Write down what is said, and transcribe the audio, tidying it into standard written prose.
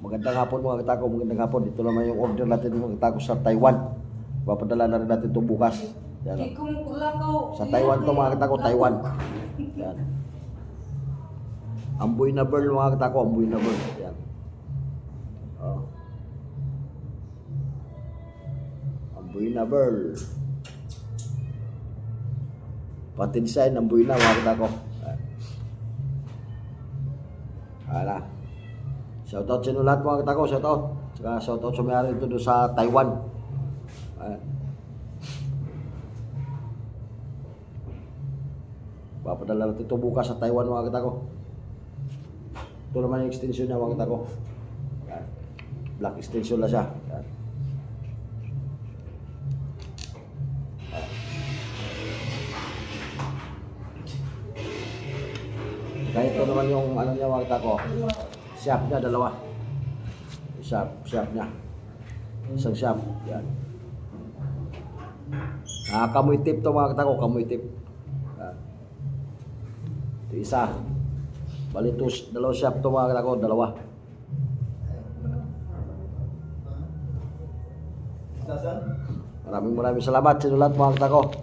Magandang hapon mga katako, magandang hapon. Ito naman yung order natin mga katako sa Taiwan. Papadala na rin natin ito bukas. Yan. Sa Taiwan to mga katako, Taiwan. Yan. Amboy na bird mga katako, amboy na bird. Yan. Oh. Amboy na bird. Pati design, amboy na mga katako. Ala. Shoutout sa inyo lahat mga katako, shoutout. Saka shoutout sa mayari ito doon sa Taiwan. Papadala natin ito bukas sa Taiwan mga katako. Ito naman yung extension niya mga katako. Black extension na siya. Kaya ito naman yung ano niya mga katako. Shop niya, dalawa. Shop niya. Isang shop. Yan. Kamoy tip to mga katako, kamoy tip. Ito isa. Bali ito, dalawang shop to mga katako, dalawa. Maraming salamat sa inyo lahat mga katako.